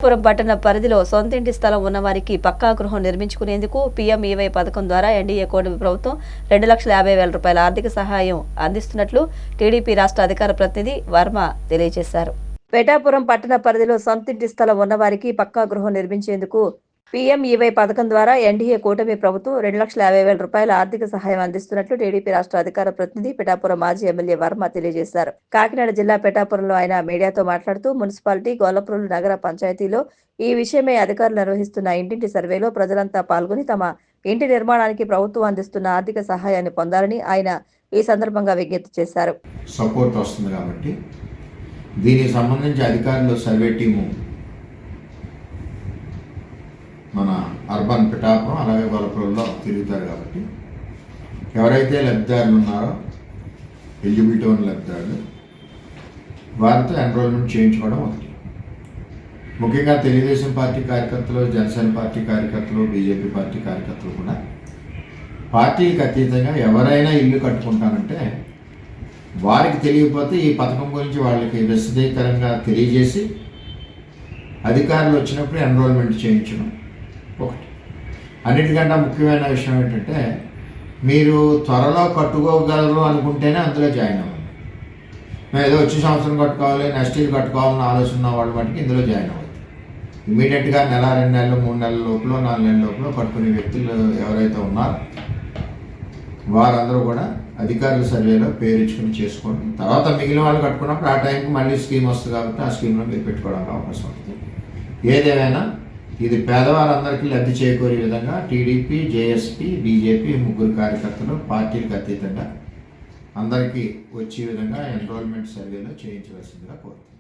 పురం పట్టణ పరిధిలో సొంతింటి స్థలం ఉన్నవారికి పక్కా గృహం నిర్మించుకునేందుకు పీఎంఈవై పథకం ద్వారా ఎన్డీఏ కూటమి ప్రభుత్వం 2,50,000 రూపాయల ఆర్థిక సహాయం అందిస్తున్నట్లు టీడీపీ రాష్ట్ర అధికార ప్రతినిధి వర్మ తెలియజేశారు. పిఠాపురం పట్టణ పరిధిలో సొంతింటి స్థలం ఉన్నవారికి పక్కా గృహం నిర్మించేందుకు పీఎంఈవై పథకం ద్వారా ఎన్డీఏ కూటమి ప్రభుత్వం 2,50,000 రూపాయల ఆర్థిక సహాయం అందిస్తున్నట్లు టీడీపీ రాష్ట్ర అధికార ప్రతినిధి పిఠాపురం మాజీ ఎమ్మెల్యే వర్మ తెలియజేశారు. కాకినాడ జిల్లా పిఠాపురంలో ఆయన మీడియాతో మాట్లాడుతూ మున్సిపాలిటీ గొల్లప్రోలు నగర పంచాయతీలో ఈ విషయమై అధికారులు నిర్వహిస్తున్న ఇంటింటి సర్వేలో ప్రజలంతా పాల్గొని తమ ఇంటి నిర్మాణానికి ప్రభుత్వం అందిస్తున్న ఆర్థిక సహాయాన్ని పొందాలని ఆయన ఈ సందర్భంగా విజ్ఞప్తి చేశారు. సపోర్ట్ వస్తుంది కాబట్టి దీనికి సంబంధించి అధికారులు సర్వే టీము మన అర్బన్ పిఠాపురం అలాగే గొల్లప్రోలులో తిరుగుతారు కాబట్టి ఎవరైతే లబ్ధిదారులు ఉన్నారో ఎలిజిబిలిటీ ఉన్న లబ్ధిదారులు వారితో ఎన్రోల్మెంట్ చేయించుకోవడం ఒకటి. ముఖ్యంగా తెలుగుదేశం పార్టీ కార్యకర్తలు, జనసేన పార్టీ కార్యకర్తలు, బీజేపీ పార్టీ కార్యకర్తలు కూడా పార్టీకి అతీతంగా ఎవరైనా ఇల్లు కట్టుకుంటానంటే వారికి తెలియకపోతే ఈ పథకం గురించి వాళ్ళకి విశదీకరంగా తెలియజేసి అధికారులు వచ్చినప్పుడు ఎన్రోల్మెంట్ చేయించడం ఒకటి. అన్నిటికంటే ముఖ్యమైన విషయం ఏంటంటే మీరు త్వరలో కట్టుకోగలరు అనుకుంటేనే అందులో జాయిన్ అవ్వండి. మేము ఏదో వచ్చే సంవత్సరం కట్టుకోవాలి, నెక్స్ట్ ఇయర్ కట్టుకోవాలని ఆలోచన ఉన్న వాళ్ళ మటుకు ఇందులో జాయిన్ అవ్వదు. ఇమీడియట్గా నెల, 2 నెలలు, 3 నెలల లోపల, 4 నెలల లోపల కట్టుకునే వ్యక్తులు ఎవరైతే ఉన్నారో వారందరూ కూడా అధికారుల సర్వేలో పేరు ఇచ్చుకుని చేసుకోండి. తర్వాత మిగిలిన వాళ్ళు కట్టుకున్నప్పుడు ఆ టైంకి మళ్ళీ స్కీమ్ వస్తుంది కాబట్టి ఆ స్కీమ్లో మీరు పెట్టుకోవడానికి అవకాశం ఉంటుంది. ఏదేమైనా ఇది పేదవారందరికీ లబ్ధి చేకూరే విధంగా టీడీపీ, జేఎస్పీ, బీజేపీ ముగ్గురు కార్యకర్తలు పార్టీలకు అతీతంగా అందరికీ వచ్చే విధంగా ఎన్రోల్మెంట్ సర్వేలో చేయించవలసిందిగా కోరుతున్నాను.